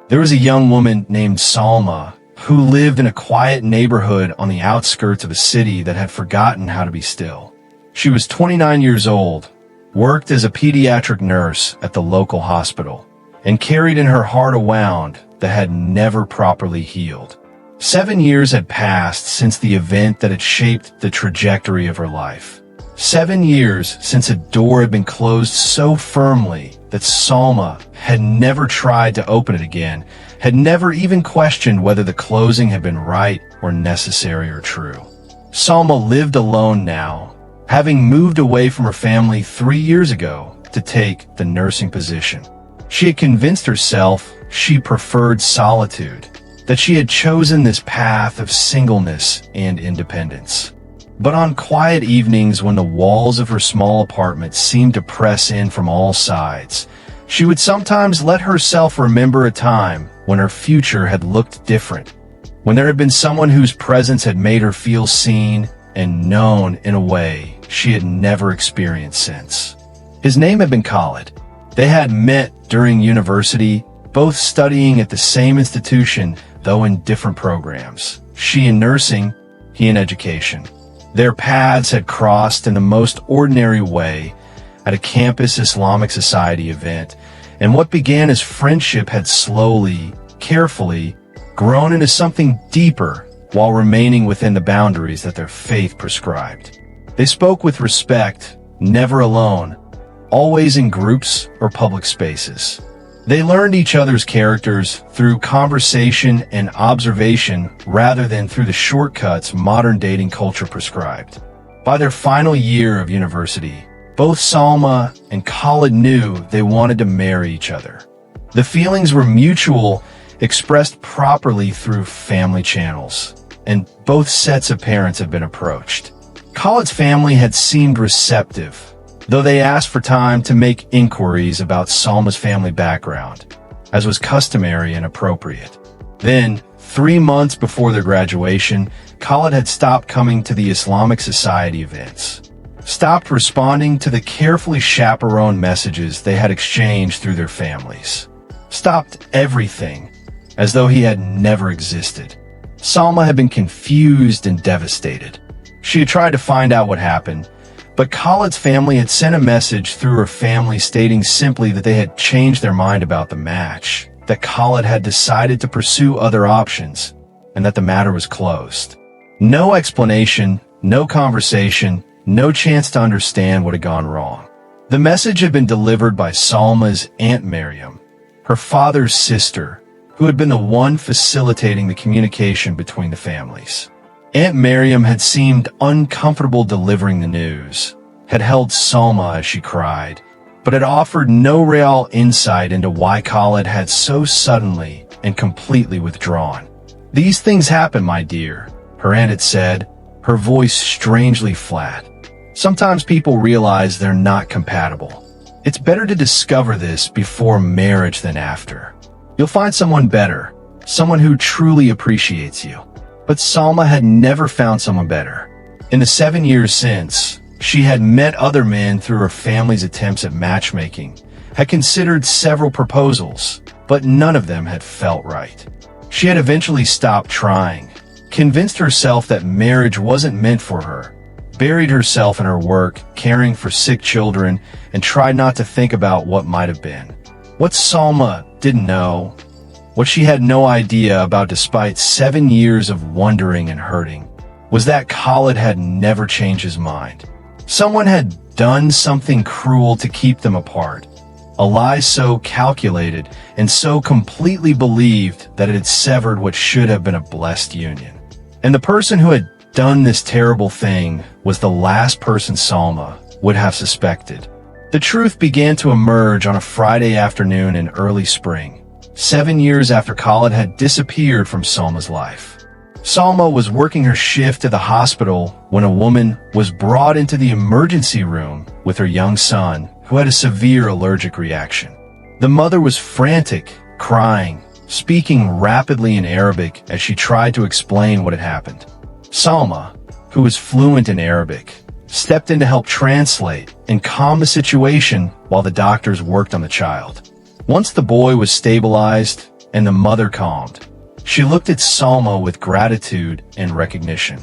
There was a young woman named Salma who lived in a quiet neighborhood on the outskirts of a city that had forgotten how to be still. She was 29 years old, worked as a pediatric nurse at the local hospital, and carried in her heart a wound that had never properly healed. 7 years had passed since the event that had shaped the trajectory of her life. 7 years since a door had been closed so firmly that Salma had never tried to open it again, had never even questioned whether the closing had been right or necessary or true. Salma lived alone now, having moved away from her family 3 years ago to take the nursing position. She had convinced herself she preferred solitude, that she had chosen this path of singleness and independence. But on quiet evenings when the walls of her small apartment seemed to press in from all sides, she would sometimes let herself remember a time when her future had looked different, when there had been someone whose presence had made her feel seen and known in a way she had never experienced since. His name had been Khalid. They had met during university, both studying at the same institution, though in different programs. She in nursing, he in education. Their paths had crossed in the most ordinary way at a campus Islamic Society event, and what began as friendship had slowly, carefully, grown into something deeper while remaining within the boundaries that their faith prescribed. They spoke with respect, never alone, always in groups or public spaces. They learned each other's characters through conversation and observation rather than through the shortcuts modern dating culture prescribed. By their final year of university, both Salma and Khalid knew they wanted to marry each other. The feelings were mutual, expressed properly through family channels, and both sets of parents had been approached. Khalid's family had seemed receptive, though they asked for time to make inquiries about Salma's family background, as was customary and appropriate. Then, 3 months before their graduation, Khalid had stopped coming to the Islamic Society events, stopped responding to the carefully chaperoned messages they had exchanged through their families, stopped everything, as though he had never existed. Salma had been confused and devastated. She had tried to find out what happened, but Khalid's family had sent a message through her family stating simply that they had changed their mind about the match, that Khalid had decided to pursue other options, and that the matter was closed. No explanation, no conversation, no chance to understand what had gone wrong. The message had been delivered by Salma's Aunt Miriam, her father's sister, who had been the one facilitating the communication between the families. Aunt Miriam had seemed uncomfortable delivering the news, had held Salma as she cried, but had offered no real insight into why Khalid had so suddenly and completely withdrawn. "These things happen, my dear," her aunt had said, her voice strangely flat. "Sometimes people realize they're not compatible. It's better to discover this before marriage than after. You'll find someone better, someone who truly appreciates you." But Salma had never found someone better. In the 7 years since, she had met other men through her family's attempts at matchmaking, had considered several proposals, but none of them had felt right. She had eventually stopped trying, convinced herself that marriage wasn't meant for her, buried herself in her work, caring for sick children, and tried not to think about what might have been. What Salma didn't know, what she had no idea about despite 7 years of wondering and hurting, was that Khalid had never changed his mind. Someone had done something cruel to keep them apart, a lie so calculated and so completely believed that it had severed what should have been a blessed union. And the person who had done this terrible thing was the last person Salma would have suspected. The truth began to emerge on a Friday afternoon in early spring, 7 years after Khalid had disappeared from Salma's life. Salma was working her shift at the hospital when a woman was brought into the emergency room with her young son, who had a severe allergic reaction. The mother was frantic, crying, speaking rapidly in Arabic as she tried to explain what had happened. Salma, who was fluent in Arabic, stepped in to help translate and calm the situation while the doctors worked on the child. Once the boy was stabilized and the mother calmed. She looked at Salma with gratitude and recognition.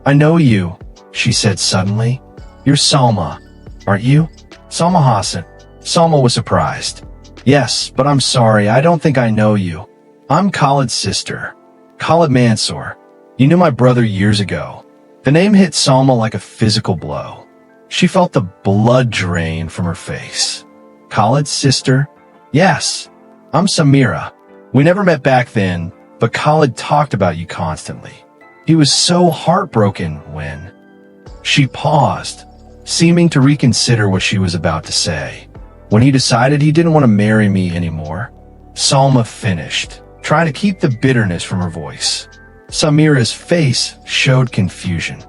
"I know you," she said suddenly. "You're Salma, aren't you?" "Salma Hassan." Salma was surprised. "Yes, but I'm sorry, I don't think I know you. I'm Khalid's sister, Khalid Mansour. You knew my brother years ago." The name hit Salma like a physical blow. She felt the blood drain from her face. "Khalid's sister?" "Yes, I'm Samira. We never met back then, but Khalid talked about you constantly. He was so heartbroken when—" She paused, seeming to reconsider what she was about to say. "When he decided he didn't want to marry me anymore," Salma finished, trying to keep the bitterness from her voice. Samira's face showed confusion.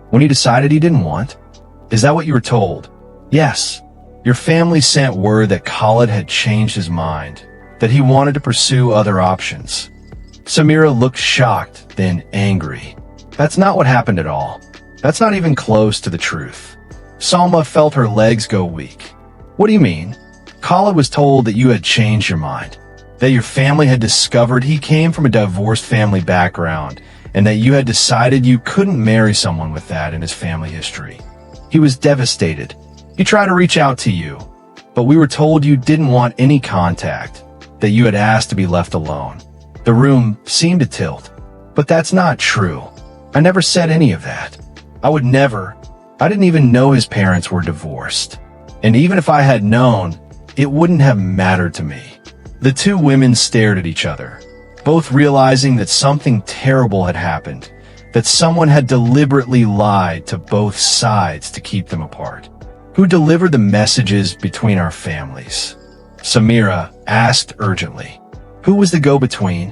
"When he decided he didn't want? Is that what you were told?" "Yes. Your family sent word that Khalid had changed his mind, that he wanted to pursue other options." Samira looked shocked, then angry. "That's not what happened at all. That's not even close to the truth." Salma felt her legs go weak. "What do you mean?" "Khalid was told that you had changed your mind, that your family had discovered he came from a divorced family background, and that you had decided you couldn't marry someone with that in his family history. He was devastated. He tried to reach out to you, but we were told you didn't want any contact, that you had asked to be left alone." The room seemed to tilt. "But that's not true. I never said any of that. I would never. I didn't even know his parents were divorced. And even if I had known, it wouldn't have mattered to me." The two women stared at each other, both realizing that something terrible had happened, that someone had deliberately lied to both sides to keep them apart. "Who delivered the messages between our families?" Samira asked urgently. "Who was the go-between?"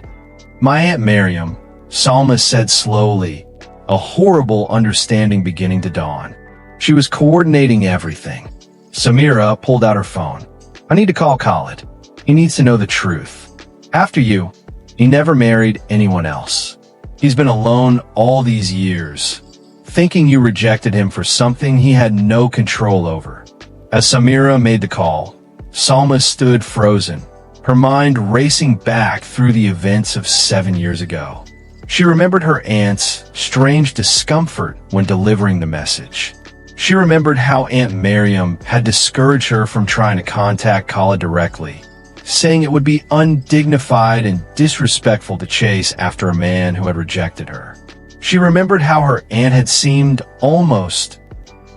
"My Aunt Miriam," Salma said slowly, a horrible understanding beginning to dawn. "She was coordinating everything." Samira pulled out her phone. "I need to call Khalid. He needs to know the truth. After you, he never married anyone else. He's been alone all these years, thinking you rejected him for something he had no control over." As Samira made the call, Salma stood frozen, her mind racing back through the events of 7 years ago. She remembered her aunt's strange discomfort when delivering the message. She remembered how Aunt Miriam had discouraged her from trying to contact Khalid directly, saying it would be undignified and disrespectful to chase after a man who had rejected her. She remembered how her aunt had seemed almost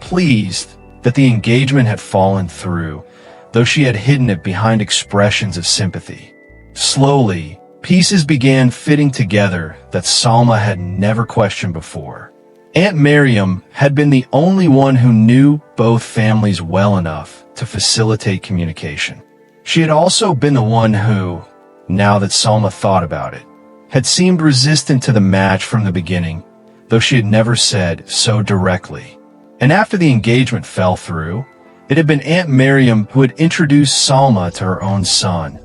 pleased that the engagement had fallen through, though she had hidden it behind expressions of sympathy. Slowly, pieces began fitting together that Salma had never questioned before. Aunt Miriam had been the only one who knew both families well enough to facilitate communication. She had also been the one who, now that Salma thought about it, had seemed resistant to the match from the beginning, though she had never said so directly. And after the engagement fell through, it had been Aunt Miriam who had introduced Salma to her own son,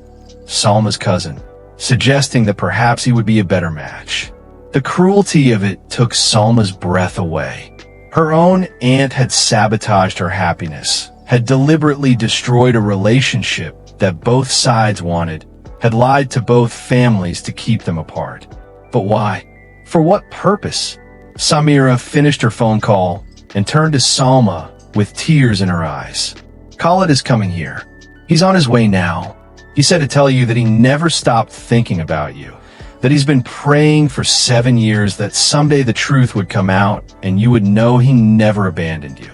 Salma's cousin, suggesting that perhaps he would be a better match. The cruelty of it took Salma's breath away. Her own aunt had sabotaged her happiness, had deliberately destroyed a relationship that both sides wanted, had lied to both families to keep them apart. But why? For what purpose? Samira finished her phone call and turned to Salma with tears in her eyes. "Khalid is coming here. He's on his way now. He said to tell you that he never stopped thinking about you, that he's been praying for 7 years that someday the truth would come out and you would know he never abandoned you."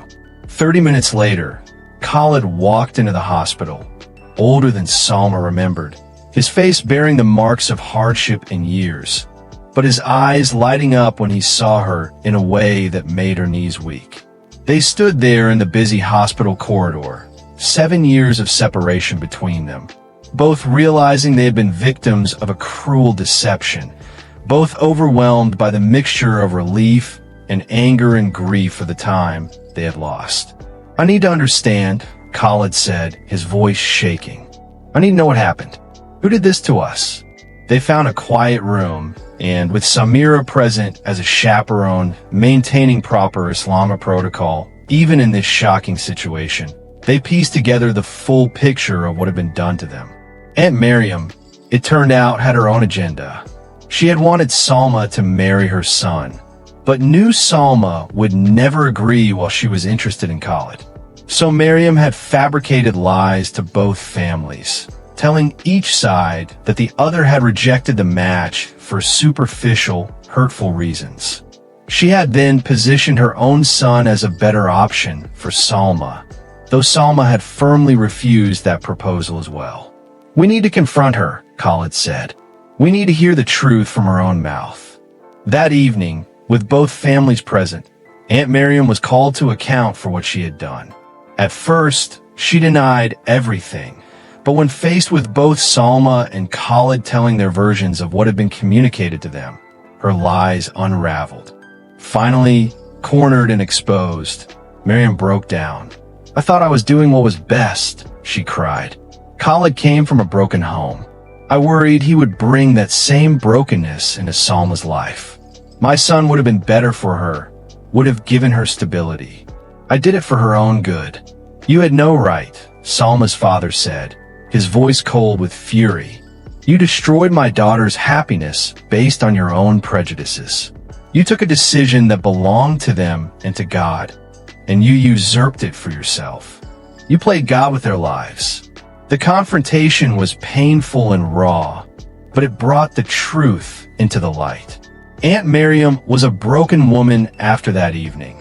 30 minutes later, Khalid walked into the hospital, older than Salma remembered, his face bearing the marks of hardship and years, but his eyes lighting up when he saw her in a way that made her knees weak. They stood there in the busy hospital corridor, 7 years of separation between them, both realizing they had been victims of a cruel deception, both overwhelmed by the mixture of relief and anger and grief for the time they had lost. "I need to understand," Khalid said, his voice shaking. "I need to know what happened. Who did this to us?" They found a quiet room, and with Samira present as a chaperone, maintaining proper Islamic protocol, even in this shocking situation, they pieced together the full picture of what had been done to them. Aunt Miriam, it turned out, had her own agenda. She had wanted Salma to marry her son, but knew Salma would never agree while she was interested in Khalid. So Miriam had fabricated lies to both families, telling each side that the other had rejected the match for superficial, hurtful reasons. She had then positioned her own son as a better option for Salma, though Salma had firmly refused that proposal as well. "We need to confront her," Khalid said. "We need to hear the truth from her own mouth." That evening, with both families present, Aunt Miriam was called to account for what she had done. At first, she denied everything, but when faced with both Salma and Khalid telling their versions of what had been communicated to them, her lies unraveled. Finally, cornered and exposed, Miriam broke down. "I thought I was doing what was best," she cried. "Khalid came from a broken home. I worried he would bring that same brokenness into Salma's life. My son would have been better for her, would have given her stability. I did it for her own good." "You had no right," Salma's father said, his voice cold with fury. "You destroyed my daughter's happiness based on your own prejudices. You took a decision that belonged to them and to God, and you usurped it for yourself. You played God with their lives." The confrontation was painful and raw, but it brought the truth into the light. Aunt Miriam was a broken woman after that evening,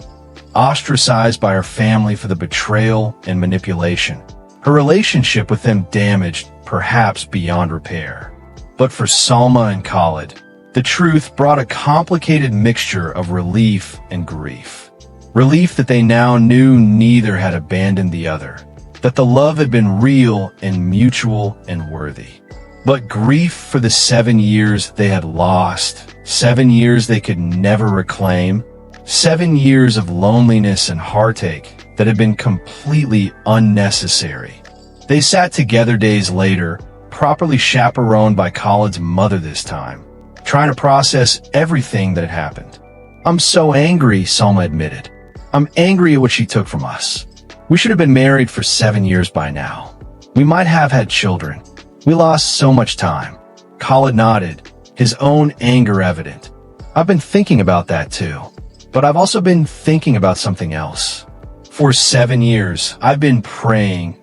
ostracized by her family for the betrayal and manipulation. Her relationship with them damaged, perhaps beyond repair. But for Salma and Khalid, the truth brought a complicated mixture of relief and grief. Relief that they now knew neither had abandoned the other, that the love had been real and mutual and worthy. But grief for the 7 years they had lost, 7 years they could never reclaim, 7 years of loneliness and heartache that had been completely unnecessary. They sat together days later, properly chaperoned by Khalid's mother this time, trying to process everything that had happened. "I'm so angry," Salma admitted. "I'm angry at what she took from us. We should have been married for 7 years by now. We might have had children. We lost so much time." Khalid nodded, his own anger evident. "I've been thinking about that too. But I've also been thinking about something else. For 7 years, I've been praying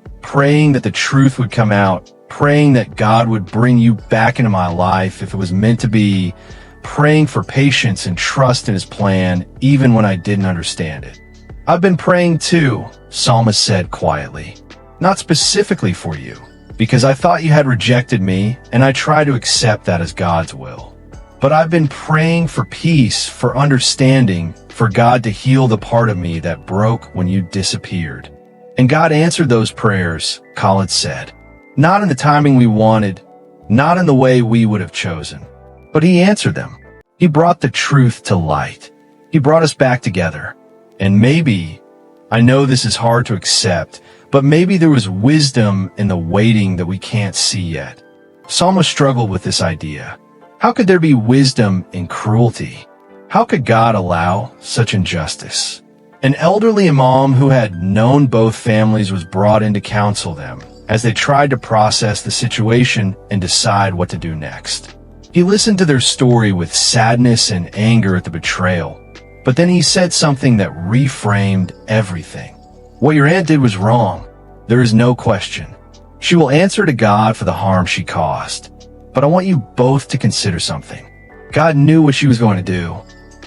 that the truth would come out, praying that God would bring you back into my life if it was meant to be, praying for patience and trust in his plan even when I didn't understand it." "I've been praying too," Salma said quietly. "Not specifically for you, because I thought you had rejected me and I try to accept that as God's will. But I've been praying for peace, for understanding, for God to heal the part of me that broke when you disappeared. And God answered those prayers," Khalid said. "Not in the timing we wanted, not in the way we would have chosen. But he answered them. He brought the truth to light. He brought us back together. And maybe, I know this is hard to accept, but maybe there was wisdom in the waiting that we can't see yet." Salma struggled with this idea. How could there be wisdom in cruelty? How could God allow such injustice? An elderly imam who had known both families was brought in to counsel them as they tried to process the situation and decide what to do next. He listened to their story with sadness and anger at the betrayal, but then he said something that reframed everything. "What your aunt did was wrong. There is no question. She will answer to God for the harm she caused. But I want you both to consider something. God knew what she was going to do.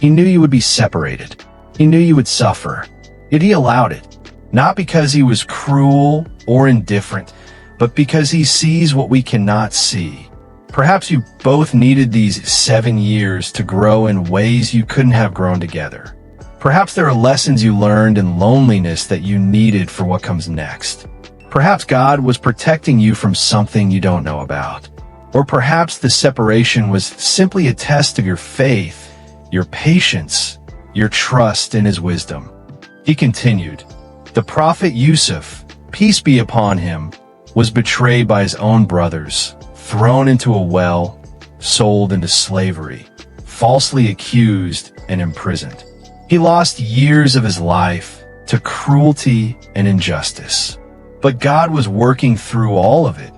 He knew you would be separated. He knew you would suffer. Yet he allowed it. Not because he was cruel or indifferent, but because he sees what we cannot see. Perhaps you both needed these 7 years to grow in ways you couldn't have grown together. Perhaps there are lessons you learned in loneliness that you needed for what comes next. Perhaps God was protecting you from something you don't know about. Or perhaps the separation was simply a test of your faith, your patience, your trust in his wisdom. He continued, "The prophet Yusuf, peace be upon him, was betrayed by his own brothers, thrown into a well, sold into slavery, falsely accused and imprisoned. He lost years of his life to cruelty and injustice. But God was working through all of it,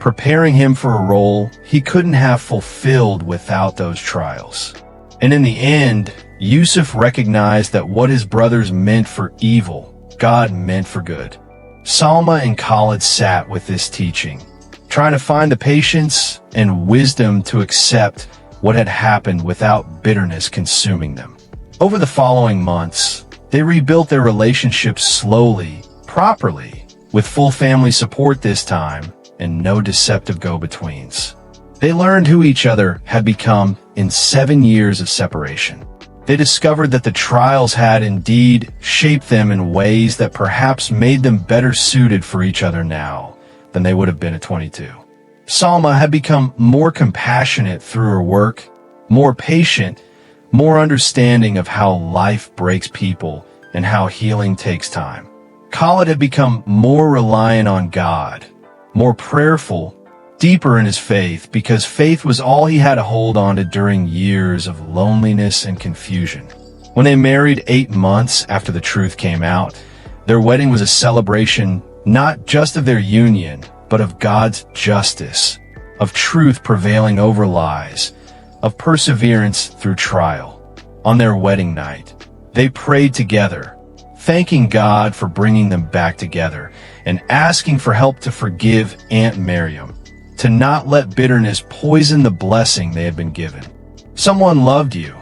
preparing him for a role he couldn't have fulfilled without those trials. And in the end, Yusuf recognized that what his brothers meant for evil, God meant for good. Salma and Khalid sat with this teaching, trying to find the patience and wisdom to accept what had happened without bitterness consuming them. Over the following months, they rebuilt their relationship slowly, properly, with full family support this time, and no deceptive go-betweens. They learned who each other had become in 7 years of separation. They discovered that the trials had indeed shaped them in ways that perhaps made them better suited for each other now than they would have been at 22. Salma had become more compassionate through her work, more patient, more understanding of how life breaks people and how healing takes time. Khalid had become more reliant on God, more prayerful, deeper in his faith, because faith was all he had to hold on to during years of loneliness and confusion. When they married 8 months after the truth came out, their wedding was a celebration not just of their union, but of God's justice, of truth prevailing over lies, of perseverance through trial. On their wedding night, they prayed together, thanking God for bringing them back together and asking for help to forgive Aunt Miriam, to not let bitterness poison the blessing they had been given. Someone loved you,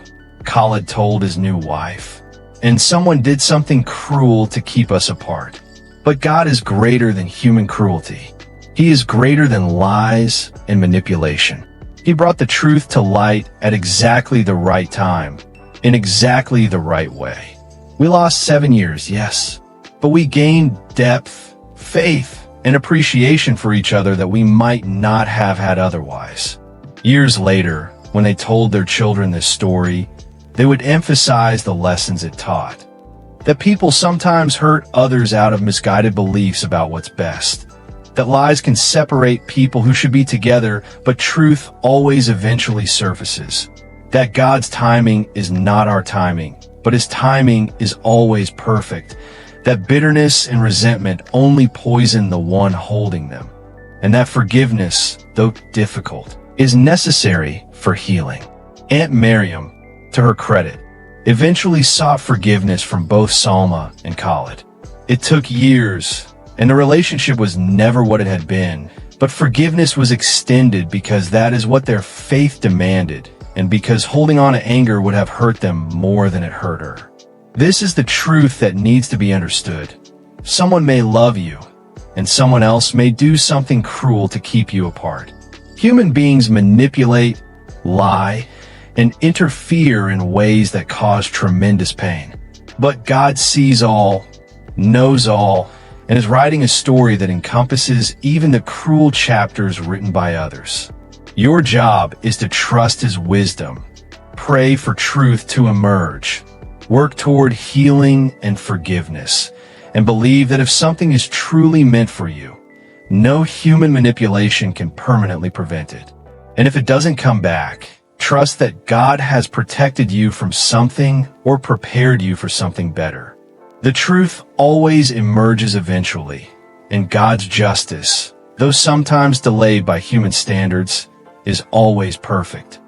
Khalid told his new wife, and someone did something cruel to keep us apart. But God is greater than human cruelty. He is greater than lies and manipulation. He brought the truth to light at exactly the right time, in exactly the right way. We lost 7 years, yes, but we gained depth, faith, and appreciation for each other that we might not have had otherwise. Years later, when they told their children this story, they would emphasize the lessons it taught. That people sometimes hurt others out of misguided beliefs about what's best. That lies can separate people who should be together, but truth always eventually surfaces. That God's timing is not our timing, but His timing is always perfect. That bitterness and resentment only poison the one holding them. And that forgiveness, though difficult, is necessary for healing. Aunt Miriam, to her credit, eventually sought forgiveness from both Salma and Khalid. It took years, and the relationship was never what it had been, but forgiveness was extended because that is what their faith demanded, and because holding on to anger would have hurt them more than it hurt her. This is the truth that needs to be understood. Someone may love you, and someone else may do something cruel to keep you apart. Human beings manipulate, lie, and interfere in ways that cause tremendous pain. But God sees all, knows all, and is writing a story that encompasses even the cruel chapters written by others. Your job is to trust His wisdom, pray for truth to emerge, work toward healing and forgiveness, and believe that if something is truly meant for you, no human manipulation can permanently prevent it. And if it doesn't come back, trust that God has protected you from something or prepared you for something better. The truth always emerges eventually, and God's justice, though sometimes delayed by human standards, is always perfect.